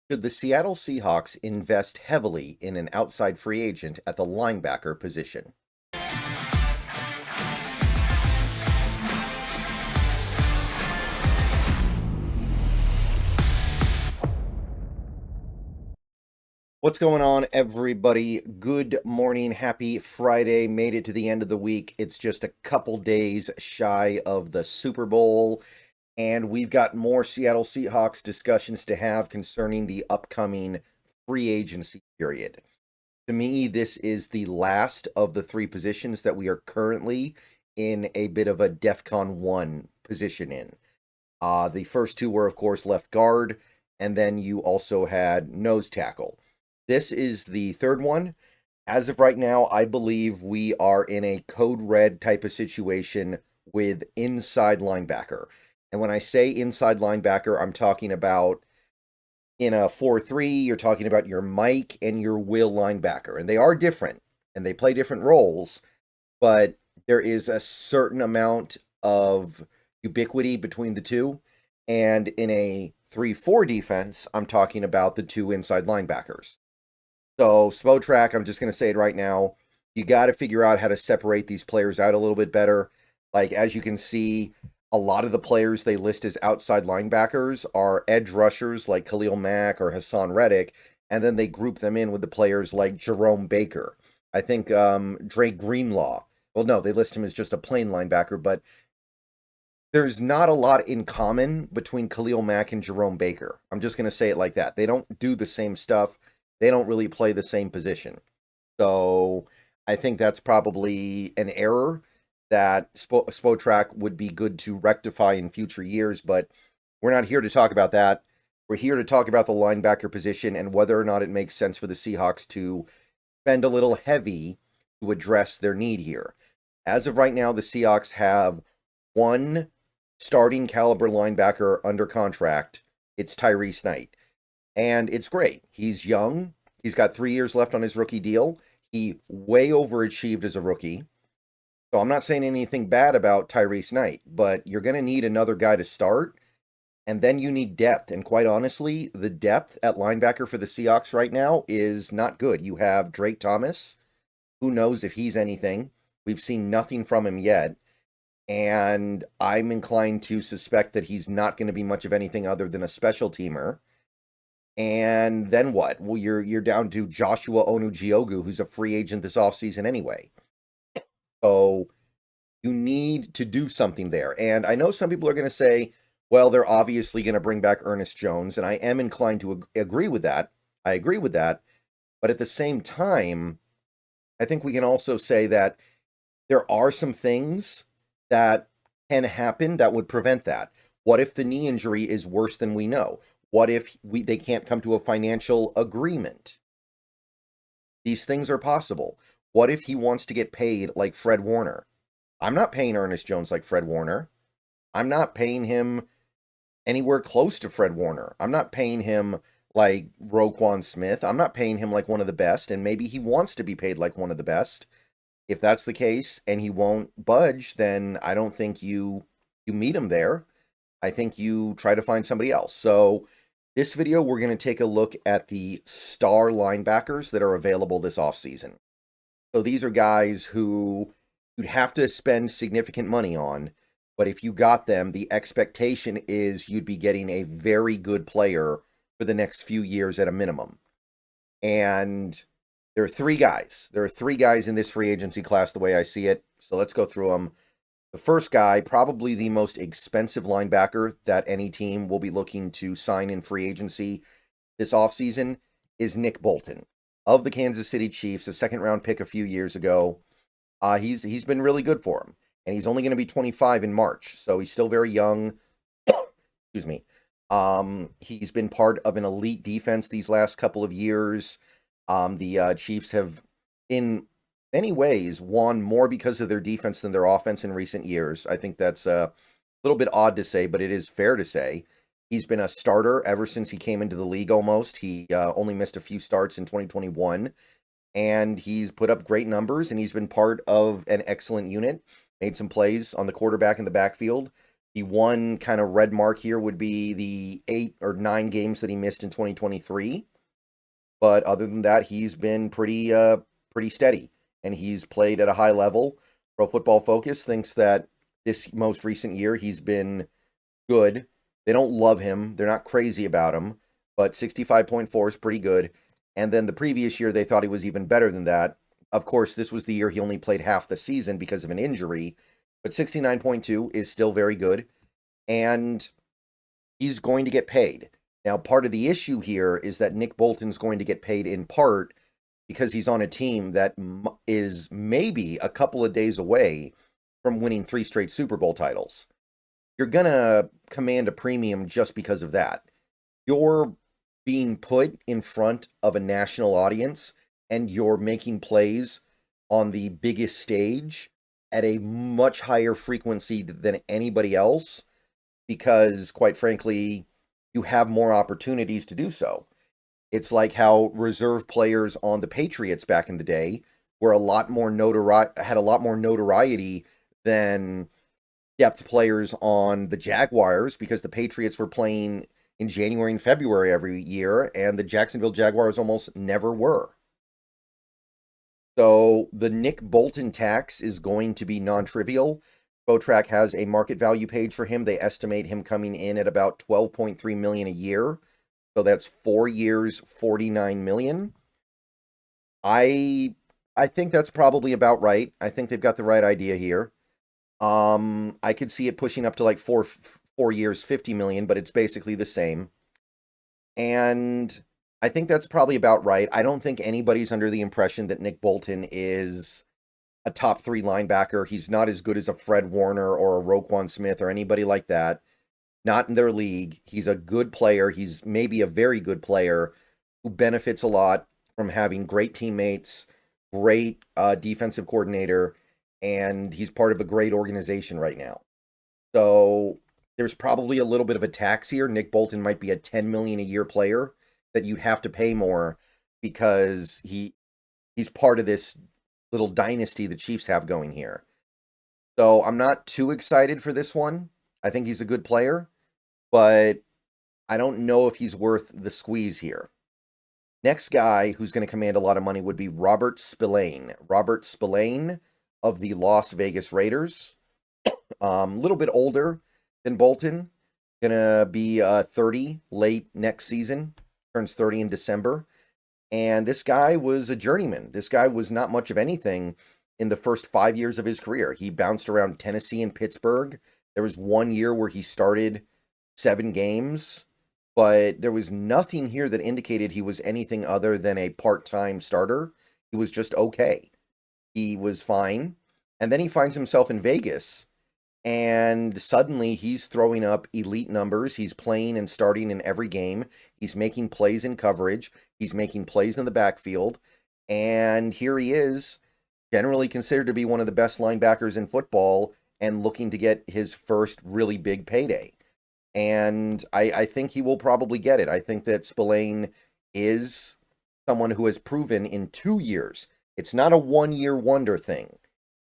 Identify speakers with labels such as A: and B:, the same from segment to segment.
A: Should the Seattle Seahawks invest heavily in an outside free agent at the linebacker position? What's going on, everybody? Good morning. Happy Friday. Made it to the end of the week. It's just a couple days shy of the Super Bowl, and we've got more Seattle Seahawks discussions to have concerning the upcoming free agency period. To me, this is the last of the three positions that we are currently in a bit of a DEFCON 1 position in. The first two were, of course, left guard, and then you also had nose tackle. This is the third one. As of right now, I believe we are in a code red type of situation with inside linebacker. And when I say inside linebacker, I'm talking about in a 4-3, you're talking about your Mike and your Will linebacker. And they are different, and they play different roles, but there is a certain amount of ubiquity between the two. And in a 3-4 defense, I'm talking about the two inside linebackers. So, Spotrack, I'm just going to say it right now. You got to figure out how to separate these players out a little bit better. Like, as you can see, a lot of the players they list as outside linebackers are edge rushers like Khalil Mack or Hassan Reddick, and then they group them in with the players like Jerome Baker. I think Drake Greenlaw. Well, no, they list him as just a plain linebacker, but there's not a lot in common between Khalil Mack and Jerome Baker. I'm just going to say it like that. They don't do the same stuff. They don't really play the same position. So I think that's probably an error that Spotrack would be good to rectify in future years, but we're not here to talk about that. We're here to talk about the linebacker position and whether or not it makes sense for the Seahawks to spend a little heavy to address their need here. As of right now, the Seahawks have one starting caliber linebacker under contract. It's Tyrese Knight. And it's great. He's young. He's got 3 years left on his rookie deal. He way overachieved as a rookie. So I'm not saying anything bad about Tyrese Knight, but you're going to need another guy to start. And then you need depth. And quite honestly, the depth at linebacker for the Seahawks right now is not good. You have Drake Thomas. Who knows if he's anything? We've seen nothing from him yet. And I'm inclined to suspect that he's not going to be much of anything other than a special teamer. And then what? Well, you're down to Joshua Onujiogu, who's a free agent this offseason anyway. So you need to do something there. And I know some people are going to say, well, they're obviously going to bring back Ernest Jones, and I am inclined to agree with that. I agree with that. But at the same time, I think we can also say that there are some things that can happen that would prevent that. What if the knee injury is worse than we know? What if they can't come to a financial agreement? These things are possible. What if he wants to get paid like Fred Warner? I'm not paying Ernest Jones like Fred Warner. I'm not paying him anywhere close to Fred Warner. I'm not paying him like Roquan Smith. I'm not paying him like one of the best, and maybe he wants to be paid like one of the best. If that's the case and he won't budge, then I don't think you meet him there. I think you try to find somebody else. So this video, we're going to take a look at the star linebackers that are available this offseason. So these are guys who you'd have to spend significant money on, but if you got them, the expectation is you'd be getting a very good player for the next few years at a minimum. And there are three guys. There are three guys in this free agency class the way I see it. So let's go through them. The first guy, probably the most expensive linebacker that any team will be looking to sign in free agency this offseason, is Nick Bolton of the Kansas City Chiefs, a second-round pick a few years ago. He's been really good for him, and he's only going to be 25 in March, so he's still very young. Excuse me. He's been part of an elite defense these last couple of years. The Chiefs have, in many ways, won more because of their defense than their offense in recent years. I think that's a little bit odd to say, but it is fair to say. He's been a starter ever since he came into the league almost. He only missed a few starts in 2021, and he's put up great numbers, and he's been part of an excellent unit, made some plays on the quarterback in the backfield. The one kind of red mark here would be the 8 or 9 games that he missed in 2023. But other than that, he's been pretty steady, and he's played at a high level. Pro Football Focus thinks that this most recent year he's been good. They don't love him. They're not crazy about him, but 65.4 is pretty good. And then the previous year, they thought he was even better than that. Of course, this was the year he only played half the season because of an injury, but 69.2 is still very good, and he's going to get paid. Now, part of the issue here is that Nick Bolton's going to get paid in part because he's on a team that is maybe a couple of days away from winning 3 straight Super Bowl titles. You're going to command a premium just because of that. You're being put in front of a national audience, and you're making plays on the biggest stage at a much higher frequency than anybody else because, quite frankly, you have more opportunities to do so. It's like how reserve players on the Patriots back in the day were had a lot more notoriety than depth players on the Jaguars, because the Patriots were playing in January and February every year, and the Jacksonville Jaguars almost never were. So the Nick Bolton tax is going to be non-trivial. Spotrac has a market value page for him. They estimate him coming in at about $12.3 million a year. So that's 4 years, $49 million. I think that's probably about right. I think they've got the right idea here. I could see it pushing up to like 4 years, $50 million, but it's basically the same. And I think that's probably about right. I don't think anybody's under the impression that Nick Bolton is a top 3 linebacker. He's not as good as a Fred Warner or a Roquan Smith or anybody like that. Not in their league. He's a good player. He's maybe a very good player who benefits a lot from having great teammates, great defensive coordinator, and he's part of a great organization right now. So there's probably a little bit of a tax here. Nick Bolton might be a $10 million a year player that you'd have to pay more because he's part of this little dynasty the Chiefs have going here. So I'm not too excited for this one. I think he's a good player, but I don't know if he's worth the squeeze here. Next guy who's going to command a lot of money would be Robert Spillane. Robert Spillane of the Las Vegas Raiders. A little bit older than Bolton. Gonna be 30 late next season. Turns 30 in December. And this guy was a journeyman. This guy was not much of anything in the first 5 years of his career. He bounced around Tennessee and Pittsburgh. There was 1 year where he started 7 games, but there was nothing here that indicated he was anything other than a part-time starter. He was just okay. He was fine. And then he finds himself in Vegas, and suddenly he's throwing up elite numbers. He's playing and starting in every game. He's making plays in coverage. He's making plays in the backfield. And here he is, generally considered to be one of the best linebackers in football and looking to get his first really big payday. And I think he will probably get it. I think that Spillane is someone who has proven in 2 years. It's not a 1-year wonder thing.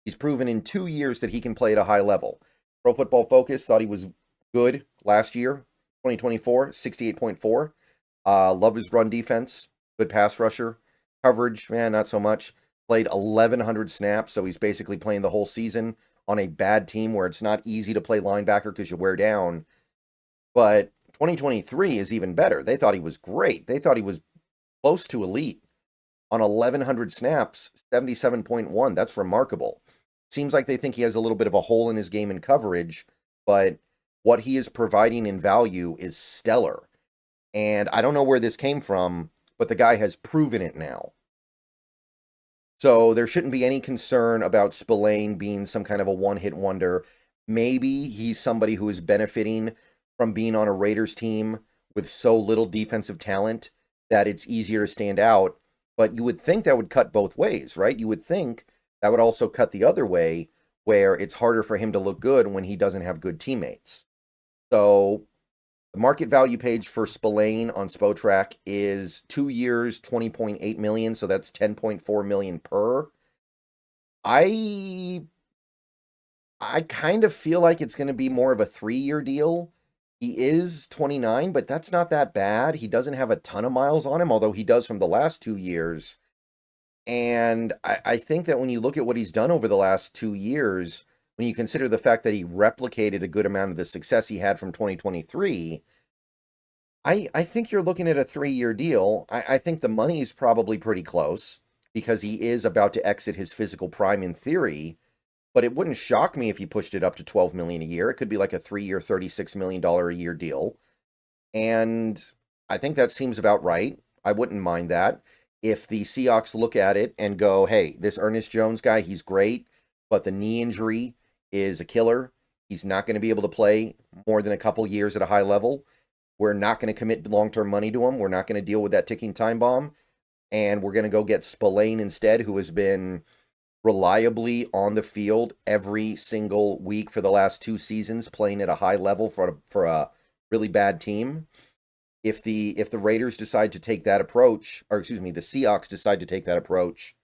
A: He's proven in 2 years that he can play at a high level. Pro Football Focus thought he was good last year, 2024, 68.4. Love his run defense, good pass rusher. Coverage, man, not so much. Played 1,100 snaps, so he's basically playing the whole season on a bad team where it's not easy to play linebacker because you wear down. But 2023 is even better. They thought he was great. They thought he was close to elite. On 1,100 snaps, 77.1. That's remarkable. Seems like they think he has a little bit of a hole in his game in coverage, but what he is providing in value is stellar. And I don't know where this came from, but the guy has proven it now. So there shouldn't be any concern about Spillane being some kind of a one-hit wonder. Maybe he's somebody who is benefiting from being on a Raiders team with so little defensive talent that it's easier to stand out. But you would think that would cut both ways, right? You would think that would also cut the other way, where it's harder for him to look good when he doesn't have good teammates. So the market value page for Spillane on Spotrac is 2 years, $20.8 million. So that's $10.4 million per. I I kind of feel like it's going to be more of a 3-year deal. He is 29, but that's not that bad. He doesn't have a ton of miles on him, although he does from the last 2 years. And I think that when you look at what he's done over the last 2 years, when you consider the fact that he replicated a good amount of the success he had from 2023, I think you're looking at a 3-year deal. I think the money is probably pretty close because he is about to exit his physical prime in theory. But it wouldn't shock me if he pushed it up to 12 million a year. It could be like a 3-year, $36 million a year deal. And I think that seems about right. I wouldn't mind that. If the Seahawks look at it and go, hey, this Ernest Jones guy, he's great, but the knee injury is a killer. He's not going to be able to play more than a couple years at a high level. We're not going to commit long-term money to him. We're not going to deal with that ticking time bomb. And we're going to go get Spillane instead, who has been reliably on the field every single week for the last 2 seasons, playing at a high level for a really bad team. If the Raiders decide to take that approach, or excuse me, the Seahawks decide to take that approach,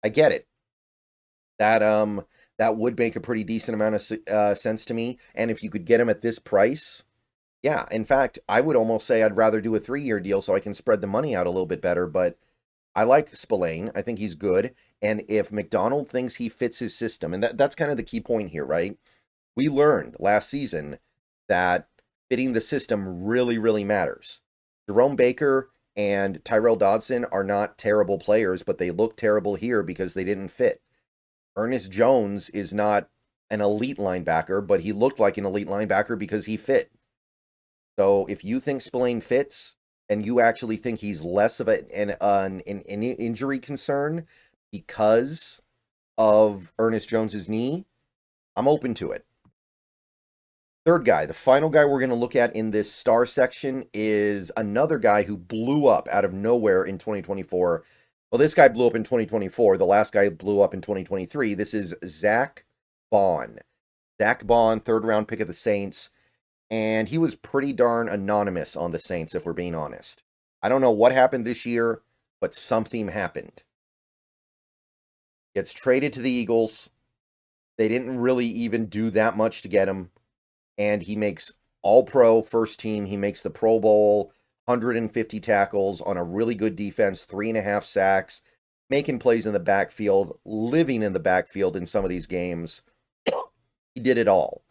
A: I get it. That would make a pretty decent amount of sense to me. And if you could get him at this price, yeah. In fact, I would almost say I'd rather do a 3-year deal so I can spread the money out a little bit better. But I like Spillane. I think he's good. And if McDonald thinks he fits his system, and that's kind of the key point here, right? We learned last season that fitting the system really, really matters. Jerome Baker and Tyrell Dodson are not terrible players, but they look terrible here because they didn't fit. Ernest Jones is not an elite linebacker, but he looked like an elite linebacker because he fit. So if you think Spillane fits, and you actually think he's less of an injury concern because of Ernest Jones's knee, I'm open to it. Third guy, the final guy we're going to look at in this star section is another guy who blew up out of nowhere in 2024. Well, this guy blew up in 2024. The last guy blew up in 2023. This is Zack Baun. Zack Baun, third-round pick of the Saints. And he was pretty darn anonymous on the Saints, if we're being honest. I don't know what happened this year, but something happened. Gets traded to the Eagles. They didn't really even do that much to get him. And he makes all-pro first team. He makes the Pro Bowl, 150 tackles on a really good defense, 3.5 sacks, making plays in the backfield, living in the backfield in some of these games. He did it all.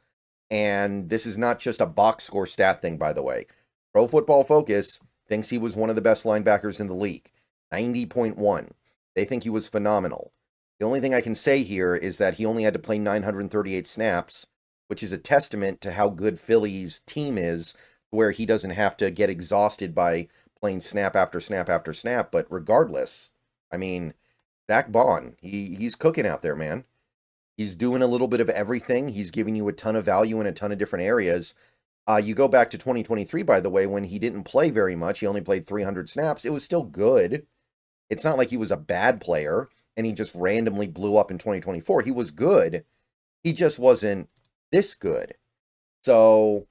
A: And this is not just a box score stat thing, by the way. Pro Football Focus thinks he was one of the best linebackers in the league. 90.1. They think he was phenomenal. The only thing I can say here is that he only had to play 938 snaps, which is a testament to how good Philly's team is, where he doesn't have to get exhausted by playing snap after snap after snap. But regardless, I mean, Zack Baun, he's cooking out there, man. He's doing a little bit of everything. He's giving you a ton of value in a ton of different areas. You go back to 2023, by the way, when he didn't play very much. He only played 300 snaps. It was still good. It's not like he was a bad player and he just randomly blew up in 2024. He was good. He just wasn't this good. So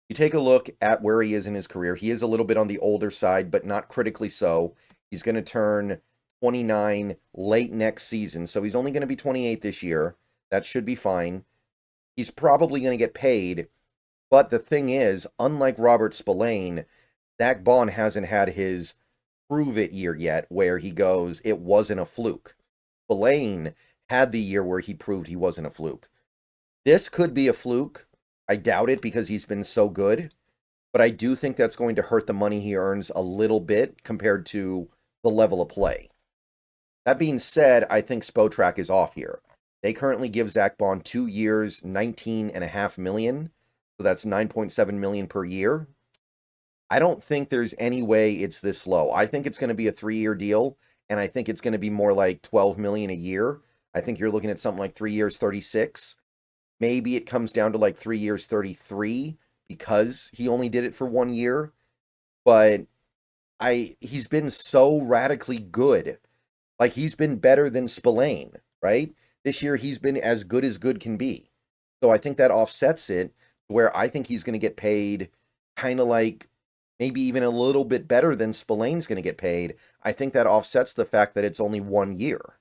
A: you take a look at where he is in his career. He is a little bit on the older side, but not critically so. He's going to turn 29 late next season, so he's only going to be 28 this year. That should be fine. He's probably going to get paid, but the thing is, unlike Robert Spillane, Zack Baun hasn't had his prove it year yet where he goes, it wasn't a fluke. Spillane had the year where he proved he wasn't a fluke. This could be a fluke. I doubt it because he's been so good, but I do think that's going to hurt the money he earns a little bit compared to the level of play. That being said, I think Spotrac is off here. They currently give Zack Baun 2 years, $19.5 million. So that's $9.7 million per year. I don't think there's any way it's this low. I think it's going to be a 3-year deal, and I think it's going to be more like $12 million a year. I think you're looking at something like 3 years, 36. Maybe it comes down to like 3 years, 33, because he only did it for 1 year. But he's been so radically good. Like, he's been better than Spillane, right? This year, he's been as good can be. So I think that offsets it, where I think he's going to get paid kind of like maybe even a little bit better than Spillane's going to get paid. I think that offsets the fact that it's only 1 year.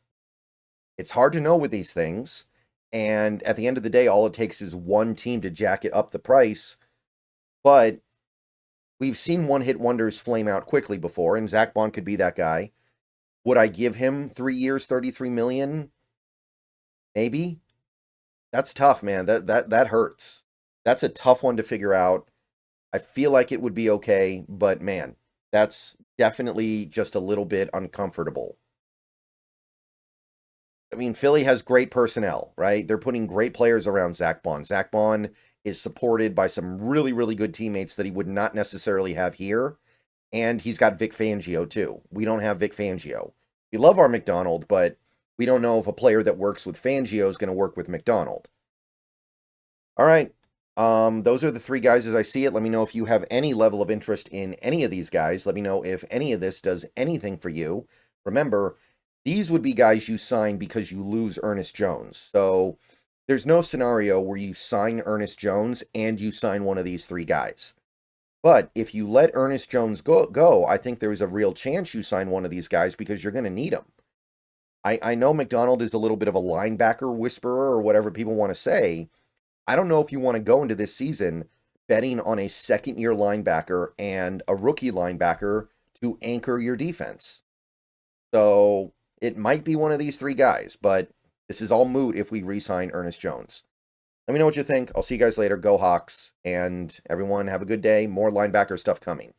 A: It's hard to know with these things. And at the end of the day, all it takes is one team to jack it up the price. But we've seen one-hit wonders flame out quickly before, and Zack Baun could be that guy. Would I give him 3 years, $33 million? Maybe. That's tough, man. That hurts. That's a tough one to figure out. I feel like it would be okay, but man, that's definitely just a little bit uncomfortable. I mean, Philly has great personnel, right? They're putting great players around Zack Baun. Zack Baun is supported by some really, really good teammates that he would not necessarily have here. And he's got Vic Fangio, too. We don't have Vic Fangio. We love our McDonald, but we don't know if a player that works with Fangio is going to work with McDonald. All right. Those are the 3 guys as I see it. Let me know if you have any level of interest in any of these guys. Let me know if any of this does anything for you. Remember, these would be guys you sign because you lose Ernest Jones. So there's no scenario where you sign Ernest Jones and you sign one of these 3 guys. But if you let Ernest Jones go, I think there's a real chance you sign one of these guys because you're going to need him. I know McDonald is a little bit of a linebacker whisperer or whatever people want to say. I don't know if you want to go into this season betting on a second-year linebacker and a rookie linebacker to anchor your defense. So it might be one of these 3 guys, but this is all moot if we re-sign Ernest Jones. Let me know what you think. I'll see you guys later. Go Hawks. And everyone have a good day. More linebacker stuff coming.